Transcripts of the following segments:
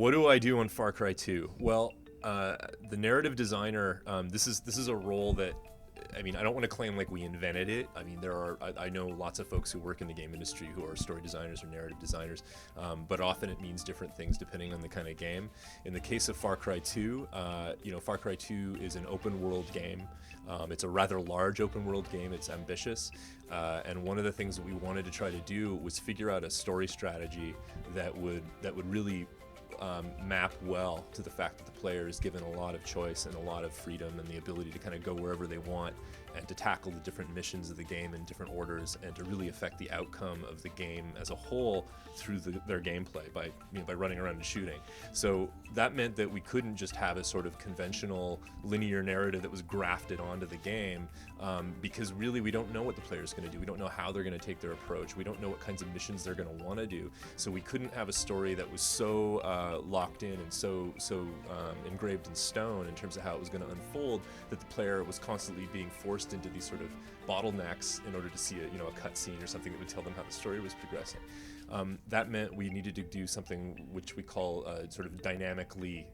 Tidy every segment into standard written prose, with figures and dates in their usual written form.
What do I do on Far Cry 2? Well, the narrative designer. This is a role that, I mean, I don't want to claim like we invented it. I mean, I know lots of folks who work in the game industry who are story designers or narrative designers, but often it means different things depending on the kind of game. In the case of Far Cry 2, Far Cry 2 is an open world game. It's a rather large open world game. It's ambitious, and one of the things that we wanted to try to do was figure out a story strategy that would really map well to the fact that the player is given a lot of choice and a lot of freedom and the ability to kind of go wherever they want and to tackle the different missions of the game in different orders and to really affect the outcome of the game as a whole through their gameplay by running around and shooting. So that meant that we couldn't just have a sort of conventional linear narrative that was grafted onto the game, because really we don't know what the player is going to do. We don't know how they're going to take their approach. We don't know what kinds of missions they're going to want to do. So we couldn't have a story that was so locked in and so engraved in stone in terms of how it was going to unfold that the player was constantly being forced into these sort of bottlenecks in order to see a cutscene or something that would tell them how the story was progressing. That meant we needed to do something which we call sort of dynamically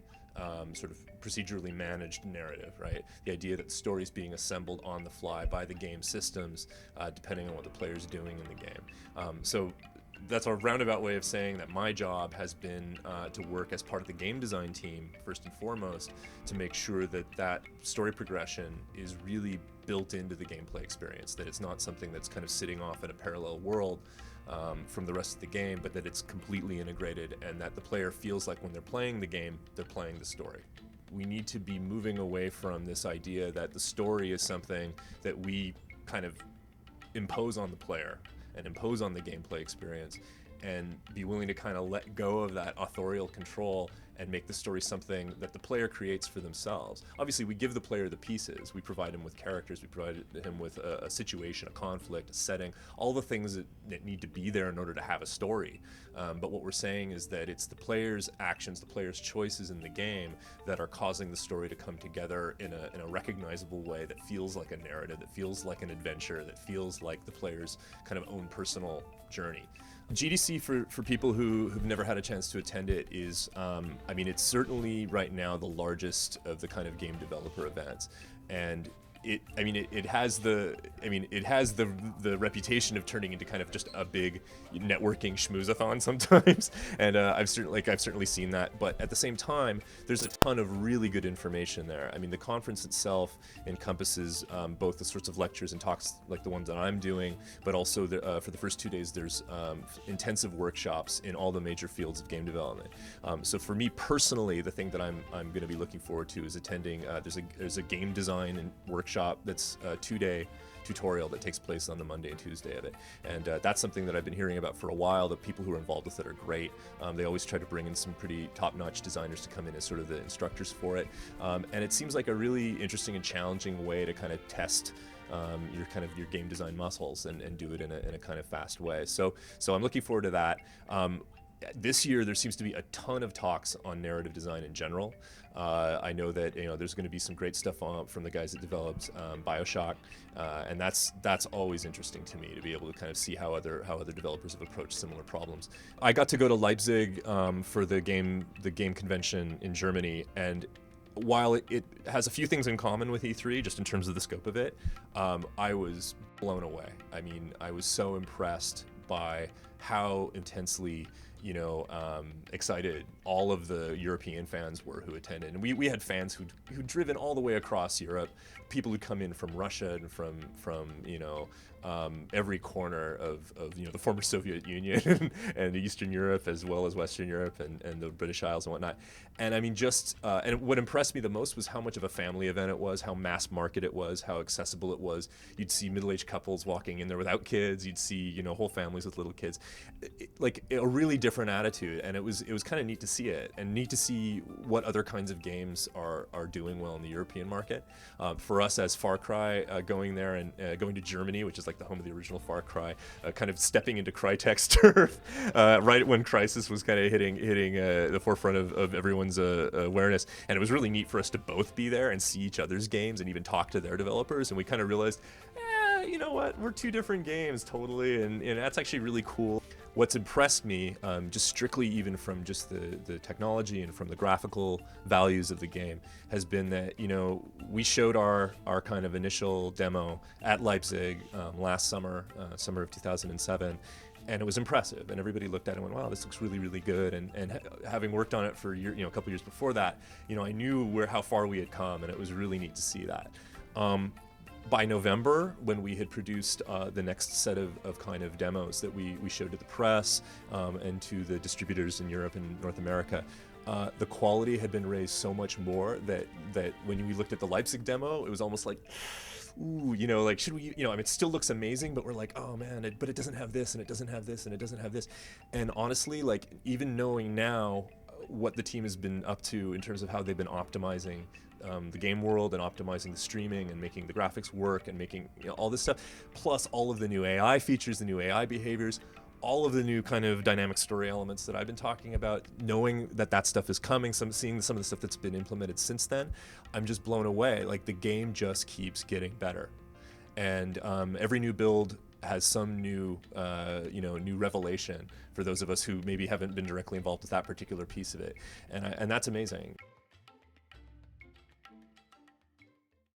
sort of procedurally managed narrative, right? The idea that the story is being assembled on the fly by the game systems, depending on what the player's doing in the game. So that's a roundabout way of saying that my job has been to work as part of the game design team, first and foremost, to make sure that that story progression is really built into the gameplay experience, that it's not something that's kind of sitting off in a parallel world from the rest of the game, but that it's completely integrated and that the player feels like when they're playing the game, they're playing the story. We need to be moving away from this idea that the story is something that we kind of impose on the player and impose on the gameplay experience, and be willing to kind of let go of that authorial control and make the story something that the player creates for themselves. Obviously, we give the player the pieces. We provide him with characters, we provide him with a situation, a conflict, a setting, all the things that need to be there in order to have a story. But what we're saying is that it's the player's actions, the player's choices in the game that are causing the story to come together in a recognizable way that feels like a narrative, that feels like an adventure, that feels like the player's kind of own personal journey. GDC, for people who've never had a chance to attend it, is, it's certainly right now the largest of the kind of game developer events, and it has the reputation of turning into kind of just a big networking schmoozathon sometimes, and I've certainly seen that. But at the same time, there's a ton of really good information there. I mean, the conference itself encompasses both the sorts of lectures and talks like the ones that I'm doing, but also for the first 2 days there's intensive workshops in all the major fields of game development. So for me personally, the thing that I'm going to be looking forward to is attending. There's a game design and workshop that's a 2-day tutorial that takes place on the Monday and Tuesday of it, and that's something that I've been hearing about for a while. The people who are involved with it are great. They always try to bring in some pretty top-notch designers to come in as sort of the instructors for it, and it seems like a really interesting and challenging way to kind of test your game design muscles and do it in a kind of fast way. So I'm looking forward to that. This year there seems to be a ton of talks on narrative design in general. I know that there's going to be some great stuff from the guys that developed BioShock, and that's always interesting to me to be able to kind of see how other developers have approached similar problems. I got to go to Leipzig for the game convention in Germany, and while it has a few things in common with E3 just in terms of the scope of it, I was blown away. I mean, I was so impressed by how intensely excited all of the European fans were who attended. And we had fans who'd driven all the way across Europe, people who'd come in from Russia and from every corner of the former Soviet Union and Eastern Europe as well as Western Europe and the British Isles and whatnot. And I mean, and what impressed me the most was how much of a family event it was, how mass market it was, how accessible it was. You'd see middle-aged couples walking in there without kids. You'd see whole families with little kids. Like a really different attitude, and it was kind of neat to see it, and neat to see what other kinds of games are doing well in the European market. For us as Far Cry, going there and going to Germany, which is like the home of the original Far Cry, kind of stepping into Crytek's turf right when Crysis was kind of hitting the forefront of everyone's awareness, and it was really neat for us to both be there and see each other's games and even talk to their developers, and we kind of realized, you know what, we're two different games totally, and that's actually really cool. what's impressed me, just strictly even from just the technology and from the graphical values of the game, has been that, you know, we showed our kind of initial demo at Leipzig last summer, summer of 2007, and it was impressive, and everybody looked at it and went, wow, this looks really, really good. And having worked on it for a couple years before that, you know, I knew how far we had come, and it was really neat to see that. By November, when we had produced the next set of kind of demos that we showed to the press and to the distributors in Europe and North America, the quality had been raised so much more that when we looked at the Leipzig demo, it was almost like, ooh, you know, like, should we, you know, I mean, it still looks amazing, but we're like, oh man, but it doesn't have this, and it doesn't have this, and it doesn't have this. And honestly, like, even knowing now what the team has been up to in terms of how they've been optimizing the game world and optimizing the streaming and making the graphics work and making, you know, all this stuff, plus all of the new AI features, the new AI behaviors, all of the new kind of dynamic story elements that I've been talking about, knowing that stuff is coming, seeing some of the stuff that's been implemented since then, I'm just blown away. Like, the game just keeps getting better. And every new build has some new, new revelation for those of us who maybe haven't been directly involved with that particular piece of it. And that's amazing.